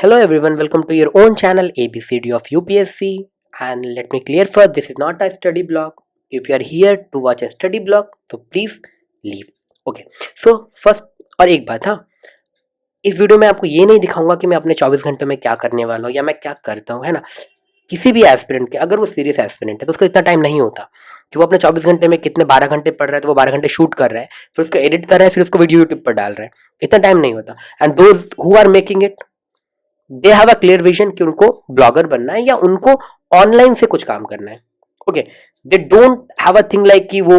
Hello everyone, welcome to your own channel ABCD of UPSC. And let me clear first, this is not a study blog. If you are here to watch a study blog, तो please leave. Okay. So first और एक बात, हाँ, इस video में आपको ये नहीं दिखाऊंगा कि मैं अपने 24 घंटे में क्या करने वाला हूँ या मैं क्या करता हूँ, है ना। किसी भी एस्पिरेंट के, अगर वो सीरियस एस्पिरेंट है तो उसको इतना टाइम नहीं होता कि वो अपने 24 घंटे में कितने 12 घंटे पढ़ रहा है, तो वो 12 घंटे शूट कर रहा है, फिर उसको एडिट कर रहा है, फिर उसको वीडियो यूट्यूब पर डाल रहा है। इतना टाइम नहीं होता। And those who are making it, they have a clear vision कि उनको ब्लॉगर बनना है या उनको ऑनलाइन से कुछ काम करना है। Okay, they don't have a thing like कि वो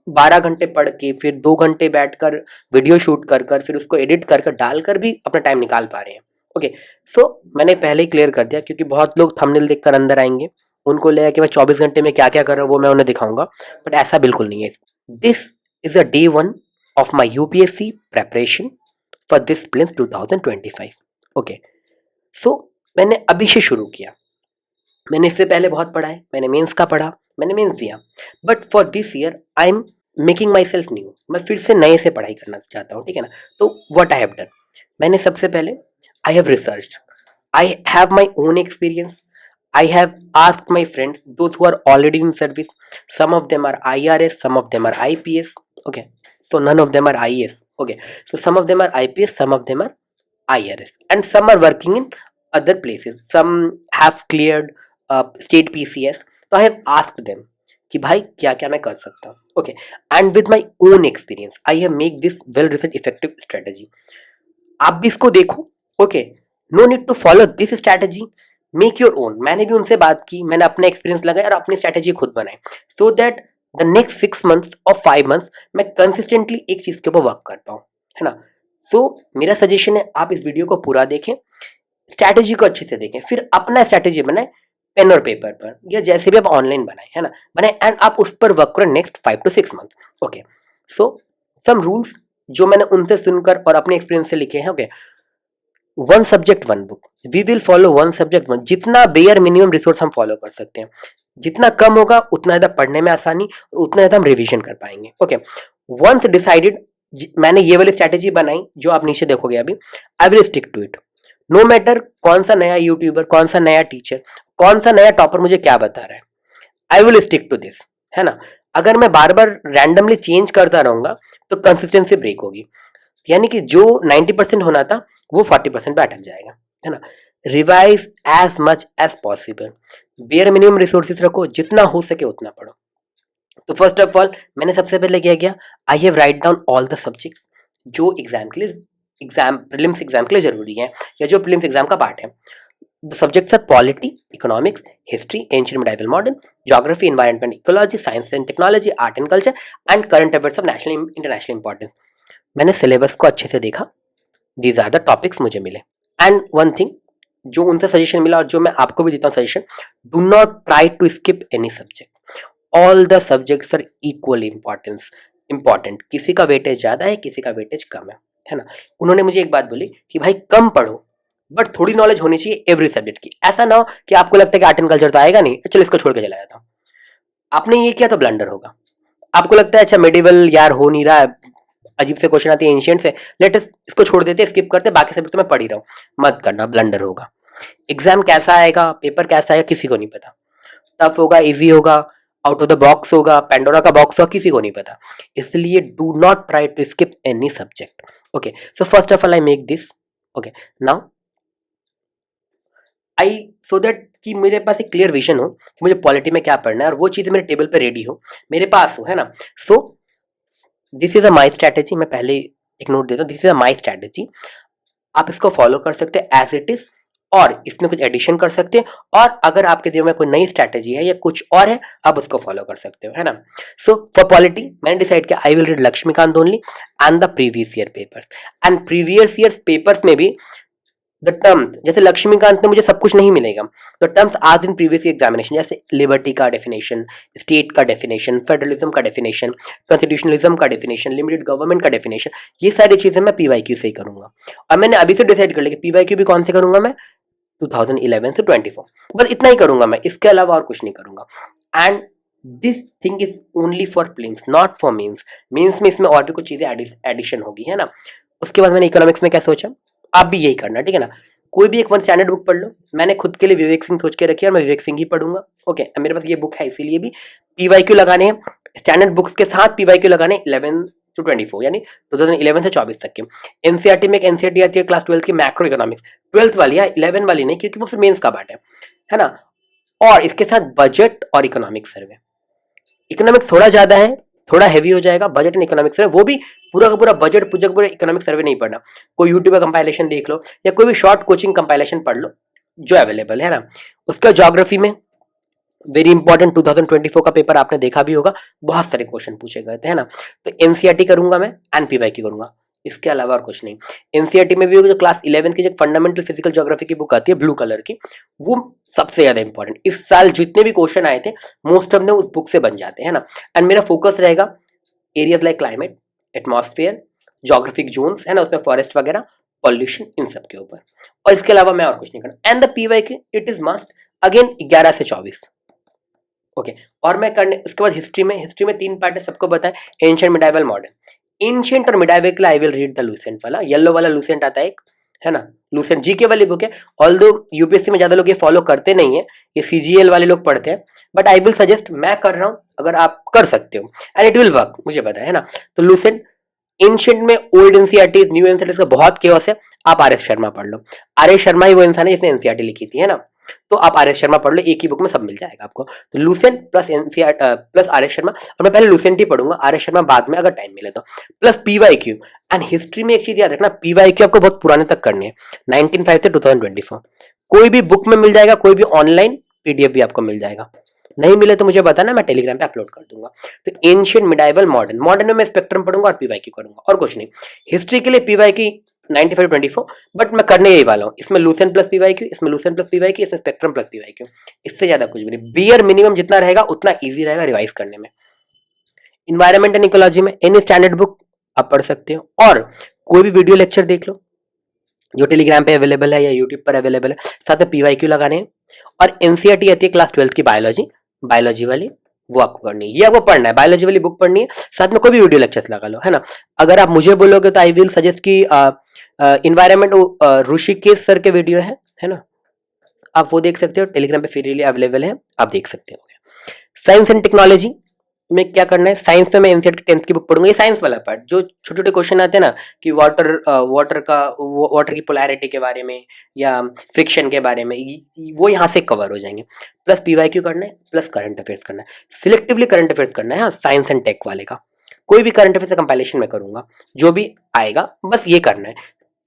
12 घंटे पढ़ के फिर 2 घंटे बैठकर वीडियो शूट कर कर फिर उसको एडिट कर कर डालकर भी अपना टाइम निकाल पा रहे हैं। ओके, सो मैंने पहले ही क्लियर कर दिया, क्योंकि बहुत लोग थंबनेल देखकर अंदर आएंगे, उनको लगेगा कि मैं 24 घंटे में क्या क्या कर रहा हूँ वो मैं उन्हें दिखाऊंगा, बट ऐसा बिल्कुल नहीं है। This is a day 1 of my UPSC preparation for this prelims 2025। Okay, so मैंने अभी से शुरू किया। मैंने इससे पहले बहुत पढ़ा है, मैंने मेंस का पढ़ा, मैंने मेंस दिया, but for this year I am making my self new. मैं फिर से नए से पढ़ाई करना चाहता हूँ, ठीक है ना। तो व्हाट आई हैव डन, मैंने सबसे पहले I have researched, I have my own experience, I have asked my friends, those who are already in service. Some of them are IRS, some of them are IPS. Okay, so none of them are IAS. Okay, so some of them are IPS, some of them are IRS, and some are working in other places. Some have cleared state PCS. So I have asked them कि भाई क्या क्या मैं कर सकता हूँ। Okay, and with my own experience, I have make this well researched effective strategy. आप भी इसको देखो। Okay, no need to follow this strategy. Make your own. मैंने भी उनसे बात की, मैंने अपना एक्सपीरियंस लगाया और अपनी स्ट्रैटेजी खुद बनाई, so that the next 6 months और 5 मंथ्स मैं कंसिस्टेंटली एक चीज के ऊपर वर्क कर पाऊँ, है ना। सो मेरा सजेशन है आप इस वीडियो को पूरा देखें, स्ट्रैटेजी को अच्छे से देखें, फिर अपना स्ट्रैटेजी बनाए पेन और पेपर पर या जैसे भी आप ऑनलाइन बनाए, है ना, बनाए, एंड आप उस पर वर्क करें next 5 to 6 months. Okay, so some rules जो मैंने उनसे सुनकर और अपने एक्सपीरियंस से लिखे हैं। Okay, 1 subject 1 book, we will follow 1 subject 1। जितना बेयर मिनिमम रिसोर्स हम फॉलो कर सकते हैं, जितना कम होगा उतना ज़्यादा पढ़ने में आसानी और उतना ज़्यादा हम रिवीजन कर पाएंगे। ओके, वंस डिसाइडेड, मैंने ये वाली स्ट्रैटेजी बनाई जो आप नीचे देखोगे अभी, I will stick to it. No matter कौन सा नया यूट्यूबर, कौन सा नया टीचर, कौन सा नया टॉपर मुझे क्या बता रहा है, I will stick to this, है ना। अगर मैं बार बार रैंडमली चेंज करता रहूंगा तो कंसिस्टेंसी ब्रेक होगी, यानी कि जो 90% होना था वो 40% पे अटक जाएगा, है ना। Revise as much as possible, bare minimum resources रखो, जितना हो सके उतना पढ़ो। तो फर्स्ट ऑफ ऑल मैंने सबसे पहले क्या किया, I have write down all the subjects जो एग्जाम के लिए, एग्जाम प्रीलिम्स एग्जाम के लिए जरूरी है या जो प्रीलिम्स एग्जाम का पार्ट है। The subjects are polity, economics, history, ancient medieval modern, geography, environment, ecology, science and technology, art and culture, and current affairs of national international importance. मैंने syllabus को अच्छे से देखा, दीज आर द टॉपिक्स मुझे मिले। And one thing जो उनसे suggestion मिला और जो मैं आपको भी देता हूँ suggestion, do not try to skip any subject, all the subjects are equally important. किसी का वेटेज ज्यादा है, किसी का वेटेज कम है ना। उन्होंने मुझे एक बात बोली कि भाई कम पढ़ो बट थोड़ी नॉलेज होनी चाहिए एवरी सब्जेक्ट की। ऐसा ना हो कि आपको लगता है कि आर्ट एंड कल्चर तो आएगा नहीं, चलो इसको छोड़ के चला जाता हूँ। आपने ये किया तो ब्लंडर होगा। आपको लगता है अच्छा मेडिवल यार हो नहीं रहा है, अजीब से क्वेश्चन आते हैं एंशिएंट से, लेट अस इसको छोड़ देते, स्किप करते, बाकी सब्जेक्ट तो मैं पढ़ ही रहा हूँ। मत करना, ब्लंडर होगा। एग्जाम कैसा आएगा, पेपर कैसा आएगा, किसी को नहीं पता। टफ होगा, इजी होगा, आउट ऑफ द बॉक्स होगा, पेंडोरा का बॉक्स होगा, किसी को नहीं पता। इसलिए do not try to skip any subject. Okay, so first of all I make this. Okay, now I, so that कि मेरे पास एक क्लियर विजन हो कि मुझे पॉलिटी में क्या पढ़ना है और वो चीज़ मेरे टेबल पे रेडी हो, मेरे पास हो, है ना। So this is a my strategy. मैं पहले एक नोट देता हूँ, this is a my strategy. आप इसको फॉलो कर सकते हैं एज इट इज, और इसमें कुछ एडिशन कर सकते हैं, और अगर आपके दिमाग में कोई नई स्ट्रैटेजी है या कुछ और है आप उसको फॉलो कर सकते हो, है ना। सो फॉर पॉलिटी मैंने डिसाइड किया I will read Laxmikanth only and the previous year papers. And previous year papers में भी द टर्म्स, जैसे लक्ष्मीकांत में मुझे सब कुछ नहीं मिलेगा, तो टर्म्स आज इन प्रीवियस एग्जामिनेशन, जैसे लिबर्टी का डेफिनेशन, स्टेट का डेफिनेशन, फेडरलिज्म का डेफिनेशन, कॉन्स्टिट्यूशनलिज्म का डेफिनेशन, लिमिटेड गवर्नमेंट का डेफिनेशन, ये सारी चीजें मैं पीवाईक्यू से ही करूंगा। और मैंने अभी से डिसाइड कर लिया कि पीवाईक्यू भी कौन से करूंगा मैं, 2011 से 24, बस इतना ही करूंगा मैं, इसके अलावा और कुछ नहीं करूंगा। And this thing is only for prelims, not for mains. Mains में इसमें और भी कुछ चीजें एडिशन होगी, है ना। उसके बाद मैंने इकोनॉमिक्स में क्या सोचा, आप भी यही करना, ठीक है ना। कोई भी एक वन स्टैंडर्ड बुक पढ़ लो। मैंने खुद के लिए विवेक सिंह सोच के रखी है और मैं विवेक सिंह ही पढ़ूंगा। ओके, मेरे पास ये बुक है, इसीलिए भी पीवाईक्यू लगाने हैं स्टैंडर्ड बुक्स के साथ, पीवाईक्यू लगाने 11 to 24 यानी 2011 से 24 तक के। एनसीईआरटी में एक एनसीईआरटी आती है क्लास 12 की मैक्रो इकोनॉमिक्स, 12th वाली है, 11 वाली नहीं, क्योंकि वो फिर मेंस का पार्ट है ना। और इसके साथ बजट और इकोनॉमिक सर्वे। इकोनॉमिक्स थोड़ा ज्यादा है, थोड़ा हैवी हो जाएगा, बजट एंड इकोनॉमिक सर्वे, वो भी पूरा का पूरा बजट पूरा इकोनॉमिक सर्वे नहीं पढ़ना। कोई यूट्यूब का कंपाइलेशन देख लो या कोई भी शॉर्ट कोचिंग कंपाइलेशन पढ़ लो जो अवेलेबल है ना। उसका ज्योग्राफी में वेरी इंपॉर्टेंट 2024 का पेपर आपने देखा भी होगा, बहुत सारे क्वेश्चन पूछे गए थे, है ना। तो एनसीईआरटी करूंगा मैं एंड पीवाईक्यू करूंगा, इसके अलावा और कुछ नहीं। एनसीईआरटी में भी जो क्लास 11 की जो फंडामेंटल फिजिकल ज्योग्राफी की बुक आती है ब्लू कलर की, वो सबसे ज्यादा इंपॉर्टेंट। इस साल जितने भी क्वेश्चन आए थे मोस्ट ऑफ them उस बुक से बन जाते हैं ना। एंड मेरा फोकस रहेगा areas like climate, atmosphere, geographic zones, है ना, उसमें फॉरेस्ट वगैरह, पॉल्यूशन, इन सब के ऊपर। और इसके अलावा मैं और कुछ नहीं करना। And the PYQ it is must again 11 से 24। ओके, और मैं करने उसके बाद हिस्ट्री में 3 पार्ट है, सबको पता है, एंशिएंट, मिडाइवल, मॉडर्न। एंशिएंट और मिडाइवल के लिए आई विल रीड द लूसेंट वाला, येलो वाला लूसेंट आता है एक, है ना, लूसेंट जीके वाली बुक है। ऑल्दो यूपीएससी में ज्यादा लोग ये फॉलो करते नहीं है, ये सीजीएल वाले लोग पढ़ते हैं, बट आई विल सजेस्ट, मैं कर रहा हूँ, अगर आप कर सकते हो एंड इट विल वर्क, मुझे पता है ना। तो लूसेंट, एंशिएंट में ओल्ड एनसीईआरटी, न्यू एनसीईआरटी का बहुत केओस है, आप आर एस शर्मा पढ़ लो। आर एस शर्मा ही वो इंसान है जिसने एनसीईआरटी लिखी थी, है ना। तो आप आर एस शर्मा पढ़ लो, एक ही बुक में सब मिल जाएगा आपको। तो Lucent plus NCERT plus R S Sharma, और मैं पहले लूसेंट ही पढ़ूंगा, आर एस शर्मा बाद में अगर टाइम मिले तो, प्लस पीवाईक्यू। एंड हिस्ट्री में एक चीज याद रखना, पीवाईक्यू आपको बहुत पुराने तक करनी है, 1905 से 2024। कोई भी बुक में मिल जाएगा, कोई भी ऑनलाइन पीडीएफ भी आपको मिल जाएगा, नहीं मिले तो मुझे बताना, मैं टेलीग्राम पे अपलोड कर दूंगा। तो एंशिएंट, मिडाइवल, मॉडर्न, मॉडर्न में मैं स्पेक्ट्रम पढ़ूंगा और पीवाईक्यू करूंगा, और कुछ नहीं। हिस्ट्री के लिए पीवाईक्यू 95-24, बट मैं करने यही वाला हूँ, इसमें लूसेंट प्लस पीवाईक्यू, इसमें लूसेंट प्लस पीवाईक्यू, इसमें स्पेक्ट्रम प्लस पीवाईक्यू, इससे ज्यादा कुछ भी नहीं। बियर मिनिमम जितना रहेगा उतना ईजी रहेगा रिवाइज करने में। इन्वायरमेंट एंड इकोलॉजी में एनी स्टैंडर्ड बुक आप पढ़ सकते हो, और कोई भी वीडियो लेक्चर देख लो जो टेलीग्राम पे अवेलेबल है या यूट्यूब पर अवेलेबल है, साथ में पीवाईक्यू लगाने हैं। और एनसीईआरटी आती है क्लास 12 की बायोलॉजी वाली, वो आपको करनी है, ये आपको पढ़ना है, बायोलॉजी वाली बुक पढ़नी है, साथ में कोई भी वीडियो लेक्चर्स लगा लो, है ना। अगर आप मुझे बोलोगे तो आई विल सजेस्ट कि इन्वायरमेंट ऋषिकेश सर के वीडियो है ना, आप वो देख सकते हो, टेलीग्राम पे फ्रीली अवेलेबल है, आप देख सकते हो। साइंस एंड टेक्नोलॉजी में क्या करना है, साइंस में मैं एनसीईआरटी 10th की बुक पढ़ूंगा, ये साइंस वाला पार्ट, जो छोटे छोटे क्वेश्चन आते हैं ना, कि वाटर की पोलैरिटी के बारे में या फ्रिक्शन के बारे में, वो यहाँ से कवर हो जाएंगे। प्लस पीवाईक्यू करना है, प्लस करंट अफेयर्स करना है, सिलेक्टिवली करंट अफेयर्स करना है, हाँ, साइंस एंड टेक वाले का कोई भी करंट अफेयर्स का कंपाइलेशन में करूंगा, जो भी आएगा बस ये करना है।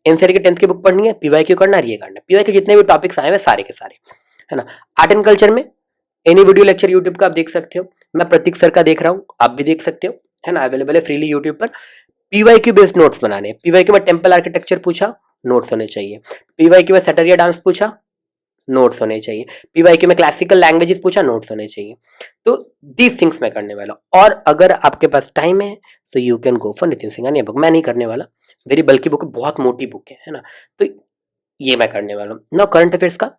एनसीईआरटी की 10th की बुक पढ़नी है, पीवाईक्यू करना है, ये करना है। पीवाईक्यू जितने भी टॉपिक्स आए हैं सारे के सारे, है ना। आर्ट एंड कल्चर में एनी वीडियो लेक्चर यूट्यूब का आप देख सकते हो, मैं प्रतीक सर का देख रहा हूँ, आप भी देख सकते हो, है ना, अवेलेबल है फ्रीली यूट्यूब पर। पीवाईक्यू बेस्ड नोट्स बनाने, पीवाईक्यू में टेम्पल आर्किटेक्चर पूछा, नोट्स होने चाहिए। पीवाईक्यू में सटरिया डांस पूछा, नोट्स होने चाहिए। पीवाईक्यू में क्लासिकल लैंग्वेजेस पूछा, नोट्स होने चाहिए। तो दीज थिंग्स मैं करने वाला हूँ, और अगर आपके पास टाइम है तो you can go for Nitin Singhania book, मैं नहीं करने वाला, वेरी बल्कि बुक, बहुत मोटी बुक है ना, तो ये मैं करने वाला हूँ। नो करंट अफेयर्स का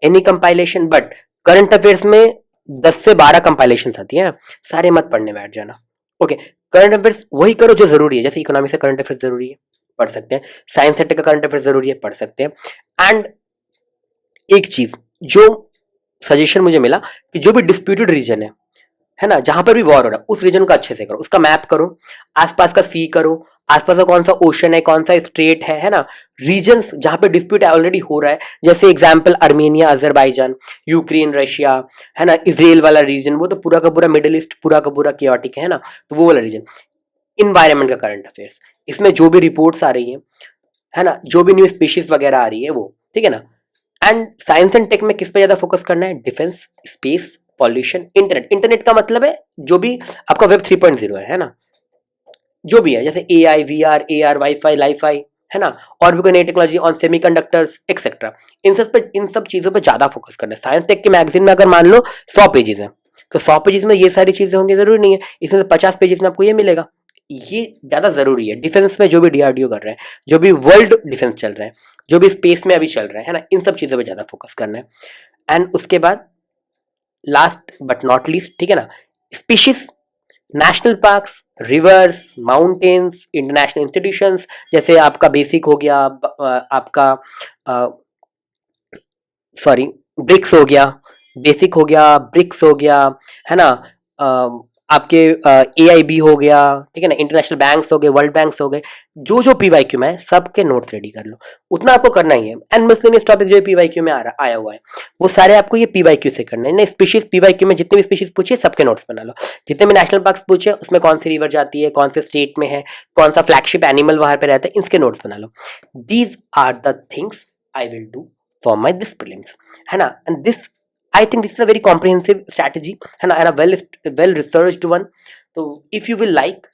any compilation, but current affairs में 10 से 12 कंपाइलेशन आती हैं, सारे मत पढ़ने बैठ जाना। ओके, करंट अफेयर्स वही करो जो जरूरी है, जैसे इकोनॉमिक्स से करंट अफेयर्स जरूरी है, पढ़ सकते हैं। साइंस सेक्टर का करंट अफेयर्स जरूरी है, पढ़ सकते हैं। एंड एक चीज जो सजेशन मुझे मिला, कि जो भी डिस्प्यूटेड रीजन है ना, जहां पर भी वॉर हो रहा है, उस रीजन का अच्छे से करो, उसका मैप करो, आसपास का सी करो, आसपास का कौन सा ओशन है, कौन सा स्ट्रेट है ना, रीजन्स जहां पे डिस्प्यूट ऑलरेडी हो रहा है, जैसे example Armenia, Azerbaijan, Ukraine, Russia, है ना, इजराइल वाला रीजन, वो तो पूरा का पूरा मिडिल ईस्ट पूरा का पूरा कियोटिक है ना, तो वो वाला रीजन। इन्वायरमेंट का करंट अफेयर्स, इसमें जो भी रिपोर्ट्स आ रही है ना, जो भी न्यू स्पीशीज वगैरह आ रही है वो, ठीक है ना। एंड साइंस एंड टेक में किस पे ज्यादा फोकस करना है, defence, space, pollution, internet. Internet का मतलब है जो भी आपका वेब 3.0 है ना, जो भी है, जैसे A I, V R, A R, wifi, lifi, है ना, और भी कोई नई टेक्नोलॉजी ऑन सेमीकंडक्टर्स एक्सेट्रा, इन सब चीजों पे ज्यादा फोकस करना है। साइंस टेक के मैगजीन में अगर मान लो 100 पेजेस है, तो 100 पेजेस में ये सारी चीजें होंगी जरूरी नहीं है, इसमें से 50 पेजेस में आपको ये मिलेगा, ये ज्यादा जरूरी है। डिफेंस में जो भी डीआरडीओ कर रहे हैं, जो भी वर्ल्ड डिफेंस चल रहा है, जो भी स्पेस में अभी चल रहा है ना, इन सब चीजों पे ज्यादा फोकस करना है। एंड उसके बाद लास्ट बट नॉट लीस्ट, ठीक है ना, species, national parks, reverse, mountains, international institutions, जैसे आपका बेसिक हो गया, आपका सॉरी, ब्रिक्स हो गया, बेसिक हो गया, ब्रिक्स हो गया, है ना, आपके AIB हो गया, ठीक है ना, इंटरनेशनल बैंक्स हो गए, वर्ल्ड बैंक्स हो गए, जो जो PYQ में है सबके नोट्स रेडी कर लो। उतना आपको करना ही है। एंड मिसलेनियस टॉपिक जो PYQ में आया हुआ है वो सारे आपको ये PYQ से करना है। स्पीशीज PYQ में जितने भी स्पीशीज पूछे सबके नोट्स बना लो। जितने भी नेशनल पार्क पूछे उसमें कौन सी रिवर जाती है, कौन से स्टेट में है, कौन सा फ्लैगशिप एनिमल वहां पे रहता है, इसके नोट्स बना लो। These are the things I will do for my this prelims, है ना। And this I think this is a very comprehensive strategy, है ना, and a well researched one. तो if you will like,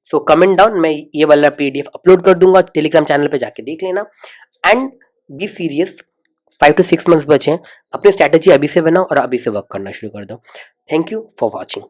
so comment down, मैं ये वाला PDF upload कर दूंगा, टेलीग्राम चैनल पे जाके देख लेना। And be serious, 5 to 6 months बचे हैं, अपनी स्ट्रैटेजी अभी से बनाओ और अभी से वर्क करना शुरू कर दो। Thank you for watching.